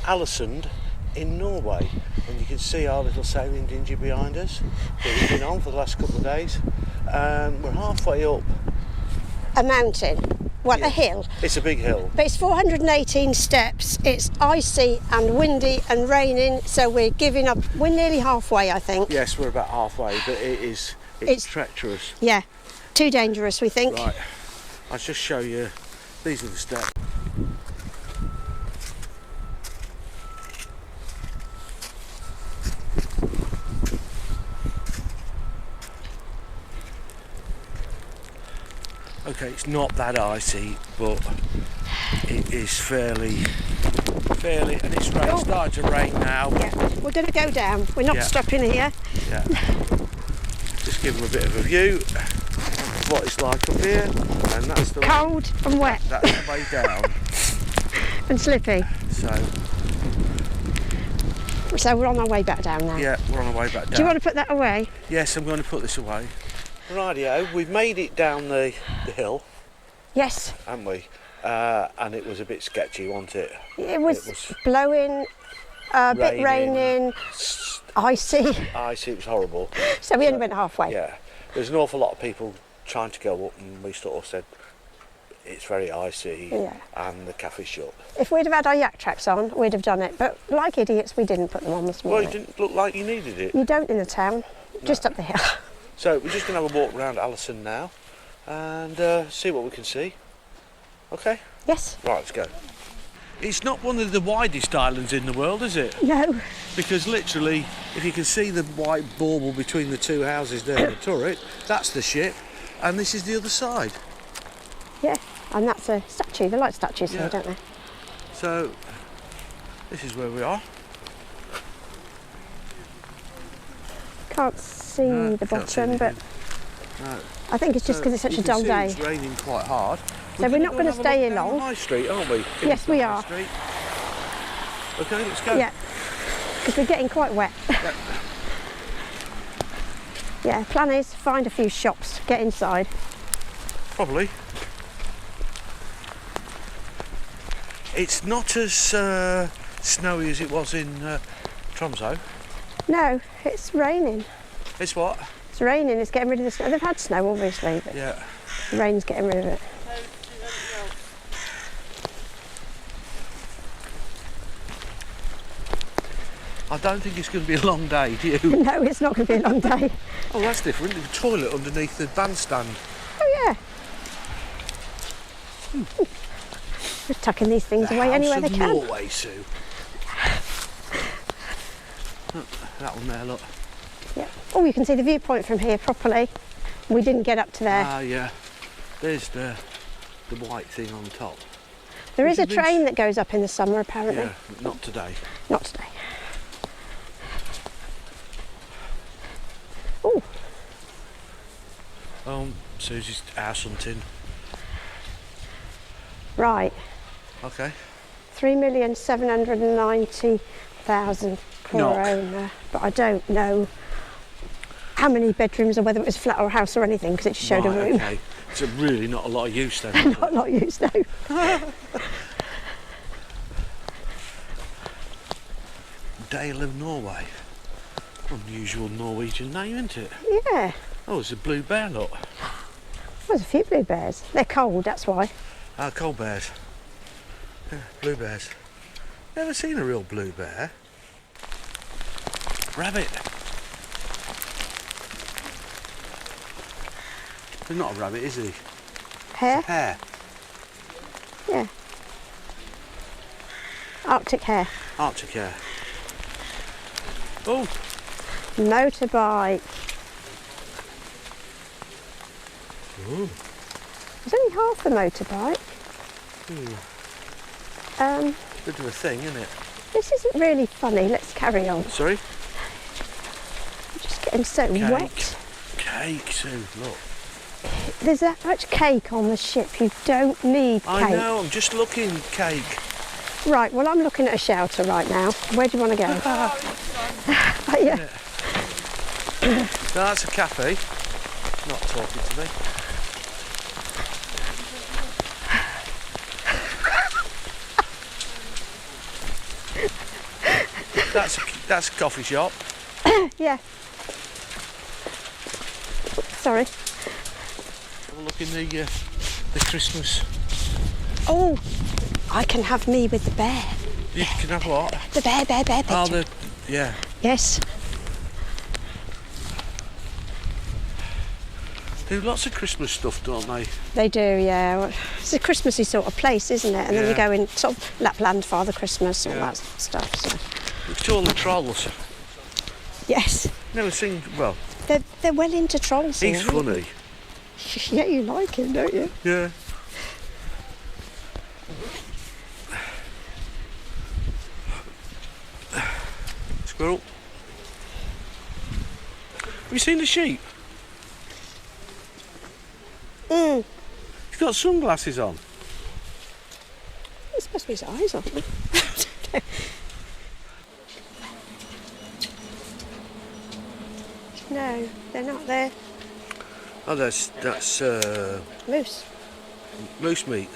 Alesund in Norway, and you can see our little sailing dinghy behind us that we've been on for the last couple of days. We're halfway up A mountain. Well, a hill. It's a big hill. But it's 418 steps. It's icy and windy and raining, so we're giving up. We're nearly halfway, I think. Yes, we're about halfway, but it's treacherous. Yeah, too dangerous, we think. Right, I'll just show you. These are the steps. Okay, it's not that icy, but it is fairly, and it's starting to rain now. Yeah, we're going to go down. We're not stopping here. Yeah. Just give them a bit of a view of what it's like up here, and that's the cold and wet. That's the way down. And slippy. So we're on our way back down now. Yeah, we're on our way back down. Do you want to put that away? Yes, I'm going to put this away. Rightio, we've made it down the hill. Yes. Haven't we? And it was a bit sketchy, wasn't it? It was blowing, a bit raining, icy. Icy, it was horrible. So we only went halfway. Yeah. There's an awful lot of people trying to go up, and we sort of said it's very icy and the cafe's shut. If we'd have had our YakTrax on, we'd have done it. But like idiots, we didn't put them on this morning. Well, it didn't look like you needed it. You don't in the town, just up the hill. So we're just going to have a walk around Alesund now and see what we can see. Okay? Yes. Right, let's go. It's not one of the widest islands in the world, is it? No. Because literally, if you can see the white bauble between the two houses there in the turret, that's the ship, and this is the other side. Yeah, and that's a statue. They like statues here, don't they? So, this is where we are. Can't see the bottom, but I think it's just because it's such a dull day. It's raining quite hard. So we're not going to stay here long. High Street, aren't we? Yes, we are. Okay, let's go. Yeah, because we're getting quite wet. Yeah, plan is find a few shops, get inside. Probably. It's not as snowy as it was in Tromsø. No, it's raining. It's what? It's raining, it's getting rid of the snow. They've had snow, obviously, but the rain's getting rid of it. I don't think it's going to be a long day, do you? No, it's not going to be a long day. Oh, that's different. The toilet underneath the bandstand. Oh, yeah. We're tucking these things away anywhere they can. Norway, Sue. That one there, look. Yeah. Oh, you can see the viewpoint from here properly. We didn't get up to there. Ah, yeah. There's the white thing on top. There is a train that goes up in the summer, apparently. Yeah, not today. Not today. Oh. Susie's house hunting. Right. Okay. 3,790,000 krona, but I don't know how many bedrooms or whether it was a flat or a house or anything because it just showed a room. Okay. It's really not a lot of use then. Not a lot of use, no. Dale of Norway. Unusual Norwegian name, isn't it? Yeah. Oh, it's a blue bear, look. There's a few blue bears. They're cold, that's why. Ah, cold bears. Yeah, blue bears. Never seen a real blue bear. Rabbit. He's not a rabbit, is he? Hare? It's a hare. Yeah. Arctic hare. Arctic hare. Oh. Motorbike. Ooh. There's only half the motorbike. Bit of a thing, isn't it? This isn't really funny. Let's carry on. Sorry? I'm just getting so wet. Cake, Sue, look. There's that much cake on the ship. You don't need cake. I know, I'm just looking, cake. Right, well, I'm looking at a shelter right now. Where do you want to go? Yeah. No, that's a cafe. Not talking to me. That's a coffee shop. Yeah. Sorry. Have a look in the Christmas. Oh, I can have me with the bear. You can have what? The bear picture. Oh, yeah. Yes. They do lots of Christmas stuff, don't they? They do, yeah. It's a Christmassy sort of place, isn't it? And then you go in sort of Lapland, Father Christmas, all that stuff. So. It's all the trolls. Yes. Never seen, well. They're well into trolls. He's funny. Yeah, you like him, don't you? Yeah. Squirrel. Have you seen the sheep? He's got sunglasses on. It's supposed to be his eyes on. No, they're not there. Oh, that's Moose. moose meat.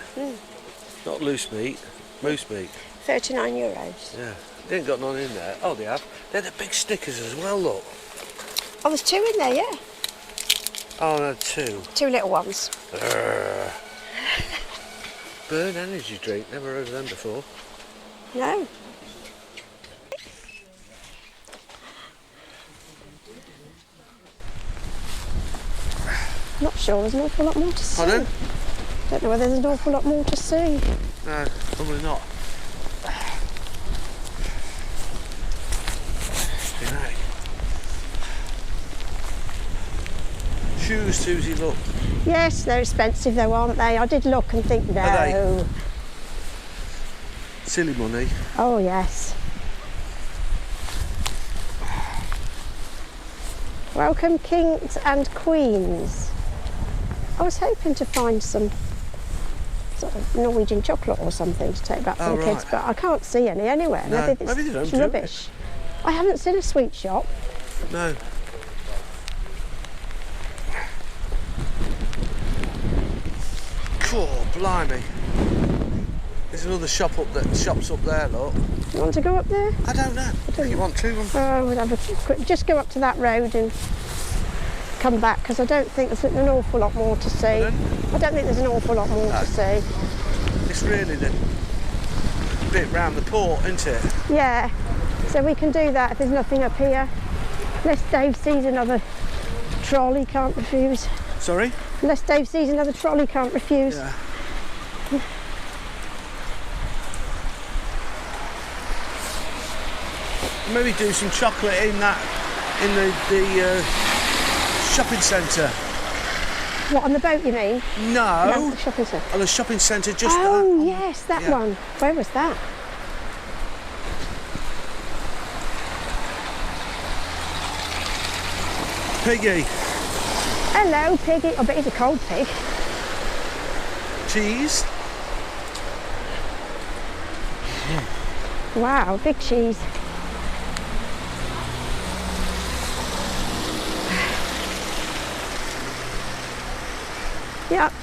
Not loose meat, moose meat. €39. Yeah, they ain't got none in there. Oh, they have. They're the big stickers as well, look. Oh, there's 2 in there, yeah. Oh, no, 2. 2 little ones. Burn energy drink, never heard of them before. No. Not sure there's an awful lot more to see. Pardon? Don't know whether there's an awful lot more to see. No, probably not. Shoes, Susie, look. Yes, they're expensive though, aren't they? I did look and think, no. Are they? Silly money. Oh, yes. Welcome, kings and queens. I was hoping to find some sort of Norwegian chocolate or something to take back for the kids, but I can't see any anywhere. No, Maybe they don't it's do rubbish. I haven't seen a sweet shop. No. Oh, blimey. There's another shop up there. Shops up there, look. You want to go up there? I don't know. If you want to. Oh, we'll have a quick, just go up to that road and come back, because I don't think there's an awful lot more to see. Pardon? I don't think there's an awful lot more to see. It's really the bit round the port, isn't it? Yeah, so we can do that if there's nothing up here. Unless Dave sees another trolley, can't refuse. Sorry? Unless Dave sees another trolley, can't refuse. Yeah. Maybe do some chocolate in the shopping centre. What, on the boat you mean? No, the shopping centre. on the shopping centre just Oh, yes, that one. Where was that? Piggy. Hello, Piggy. I bet he's a cold pig. Cheese. Wow, big cheese. Yep.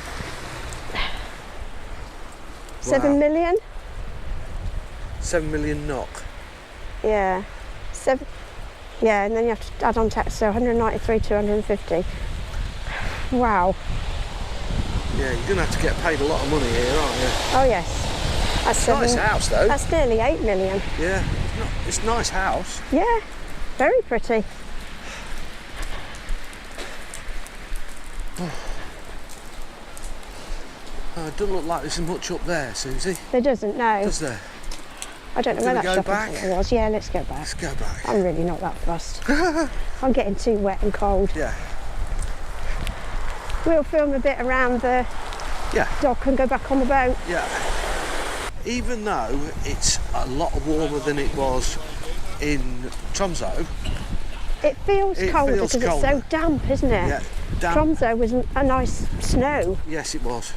7 million? 7 million knock. Yeah. 7. Yeah, and then you have to add on tax, so 193 to 150. Wow. Yeah, you're going to have to get paid a lot of money here, aren't you? Oh, yes. That's Nice house, though. That's nearly 8 million. Yeah, it's a nice house. Yeah, very pretty. Oh, it doesn't look like there's much up there, Susie. There doesn't, no. Does there? I don't know where that shopping centre was. Yeah, let's go back. Let's go back. I'm really not that fussed. I'm getting too wet and cold. Yeah. We'll film a bit around the dock and go back on the boat. Yeah. Even though it's a lot warmer than it was in Tromsø, it feels colder because it's so damp, isn't it? Yeah, damp. Tromsø was a nice snow. Yes, it was.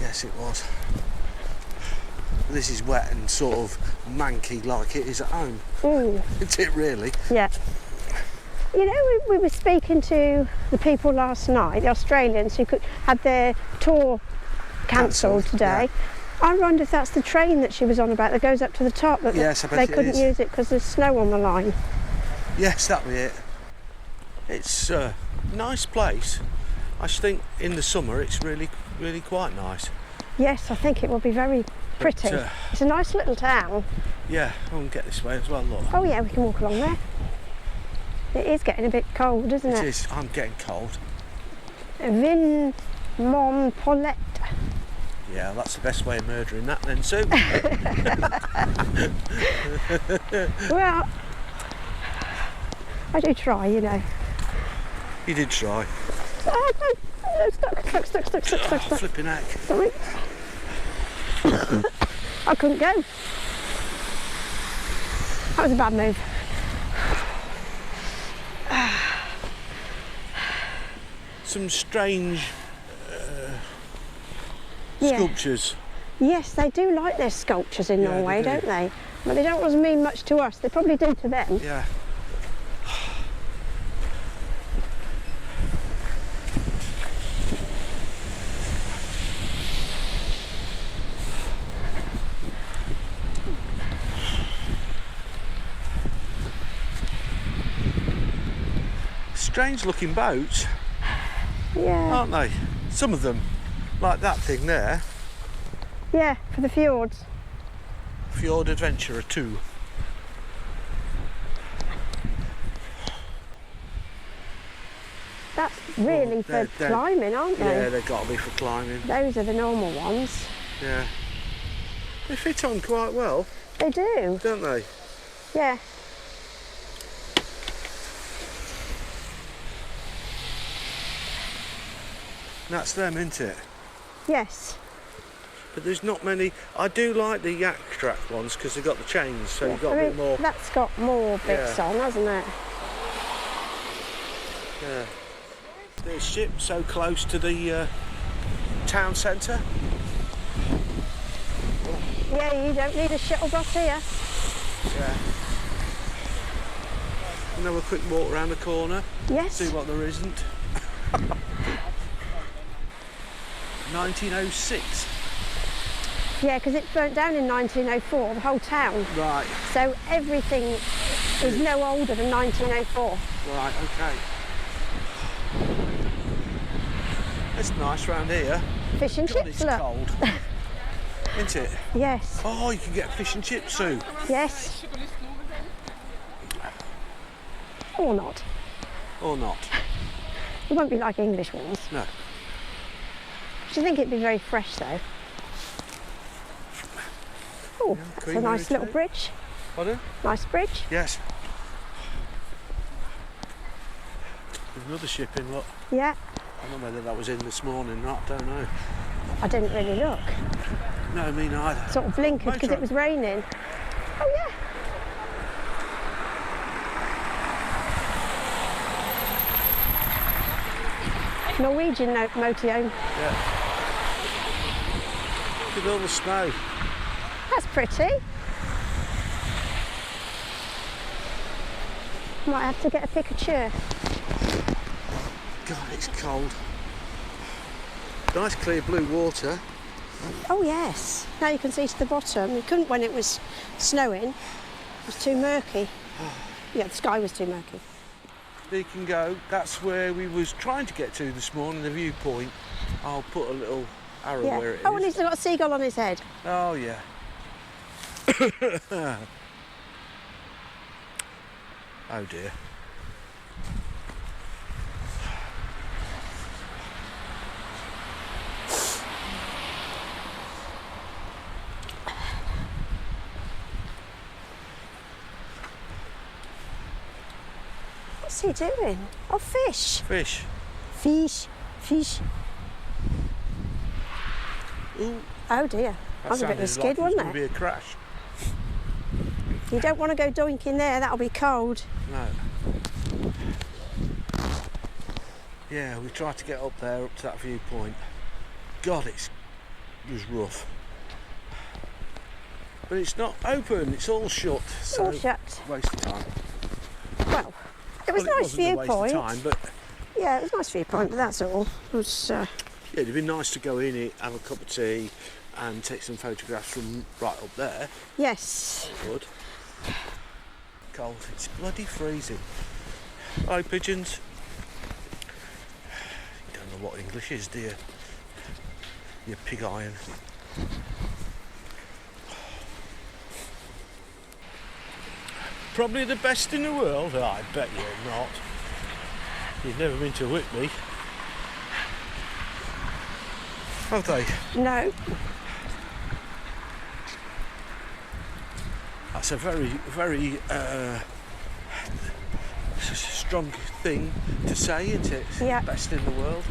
Yes, it was. This is wet and sort of manky like it is at home. Isn't it really? Yeah. You know, we were speaking to the people last night, the Australians who had their tour cancelled today. I wonder if that's the train that she was on about that goes up to the top, but Yes, I bet they it couldn't is. use it because there's snow on the line. Yes, that'll be it. It's a nice place. I just think in the summer it's really quite nice. Yes, I think it will be very pretty. It's a nice little town. Yeah, I can get this way as well, look. Oh yeah, we can walk along there. It is getting a bit cold, isn't it? It is, I'm getting cold. Vin Mon Paulette. Yeah, that's the best way of murdering that then, Sue. Well, I do try, you know. You did try. Oh, no, stuck. Flipping heck. Sorry. I couldn't go. That was a bad move. Some strange sculptures. Yes, they do like their sculptures in Norway, don't they? But they don't always mean much to us. They probably do to them. Yeah. Strange looking boats, Yeah. aren't they? Some of them, like that thing there. Yeah, for the fjords. Fjord Adventurer 2. That's really for climbing, aren't they? Yeah, they've got to be for climbing. Those are the normal ones. Yeah. They fit on quite well, They do. don't they? Yeah. That's them, isn't it? Yes. But there's not many. I do like the YakTrax ones because they've got the chains, so you've got a bit more. That's got more bits on, hasn't it? Yeah. The ship so close to the town centre. Yeah, you don't need a shuttle bus here. Yeah. And have a quick walk around the corner. Yes. See what there isn't. 1906. Yeah, because it burnt down in 1904, the whole town. Right. So everything is no older than 1904. Right. Okay. It's nice round here. Fish and God, chips, it's look. cold. Isn't it? Yes. Oh, you can get fish and chips, Sue. Yes. Or not. Or not. It won't be like English ones. No. Do you think it'd be very fresh though? Oh, that's a Queen nice Mary little too. bridge. Pardon? Nice bridge. Yes. There's another ship in, look. Yeah. I don't know whether that was in this morning or not, don't know. I didn't really look. No, me neither. Sort of blinkered because it was raining. Oh yeah. Norwegian motorhome. Yeah. Look at all the snow. That's pretty. Might have to get a picture. God, it's cold. Nice clear blue water. Oh yes. Now you can see to the bottom. You couldn't when it was snowing. It was too murky. Yeah, the sky was too murky. There you can go. That's where we was trying to get to this morning, the viewpoint. I'll put a little arrow Yeah. where it is. Oh, and he's got a seagull on his head. Oh, yeah. Oh, dear. What's he doing? Oh, fish. Fish. Fish. Fish. Ooh, Oh dear. That was a bit of a skid, wasn't Going to be a crash. You don't want to go doinking there, that'll be cold. No. Yeah, we tried to get up there, up to that viewpoint. God, it was rough. But it's not open, it's all shut. So All shut. waste of time. Well, it was a nice wasn't a waste viewpoint. of time, but Yeah, it was a nice viewpoint, but that's all. It was, yeah, it'd be nice to go in it, have a cup of tea, and take some photographs from right up there. Yes. Good. Cold. It's bloody freezing. Hi, pigeons. You don't know what English is, do you? You pig iron. Probably the best in the world? Oh, I bet you're not. You've never been to Whitby. Have they? No. That's a very, very strong thing to say, isn't it? Yeah. Best in the world.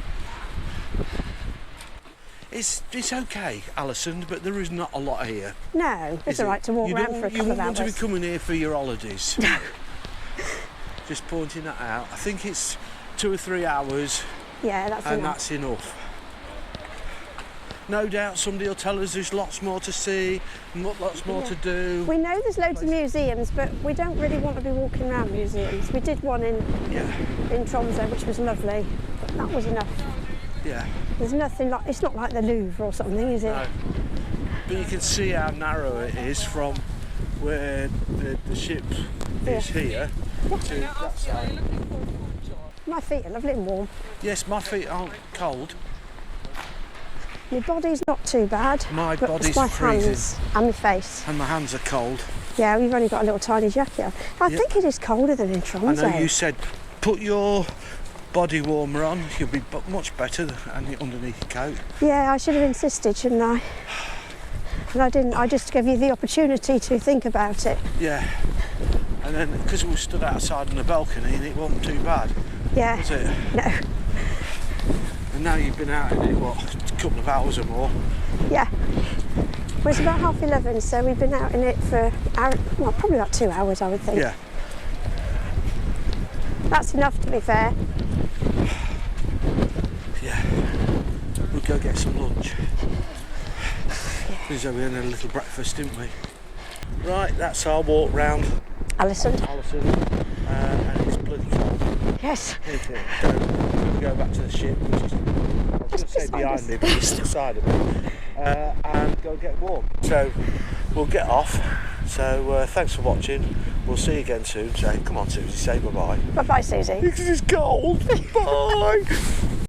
It's okay, Alesund, but there is not a lot here. No, it's all right to walk around for a couple of hours. You wouldn't want to be coming here for your holidays. Just pointing that out. I think it's 2 or 3 hours. Yeah, that's enough. And that's enough. No doubt somebody will tell us there's lots more to see, lots more to do. We know there's loads of museums, but we don't really want to be walking around museums. We did one in Tromsø, which was lovely, but that was enough. Yeah. There's nothing like, it's not like the Louvre or something, is it? No. But you can see how narrow it is from where the ship is here to that side. My feet are lovely and warm. Yes, my feet aren't cold. My body's not too bad. My but body's it's my freezing. hands and my face. And my hands are cold. Yeah, we've only got a little tiny jacket on. I think it is colder than in Tromsø. I know you said put your body warmer on, you'll be much better underneath your coat. Yeah, I should have insisted, shouldn't I? And I didn't. I just gave you the opportunity to think about it. Yeah. And then, because we stood outside on the balcony and it wasn't too bad. Yeah. Was it? No. And now you've been out in it, what, a couple of hours or more? Yeah. Well, it's about 11:30, so we've been out in it for probably about 2 hours, I would think. Yeah. That's enough, to be fair. Yeah. We'll go get some lunch. Because we had a little breakfast, didn't we? Right, that's our walk round Alesund. And it's bloody cold. Yes. Isn't it? So we'll go back to the ship, which is, I was going to say behind me, but it's beside of me, and go get warm. So we'll get off. So thanks for watching. We'll see you again soon. Say, come on, Susie, say bye-bye. Bye-bye, Susie. Because it's cold. Bye.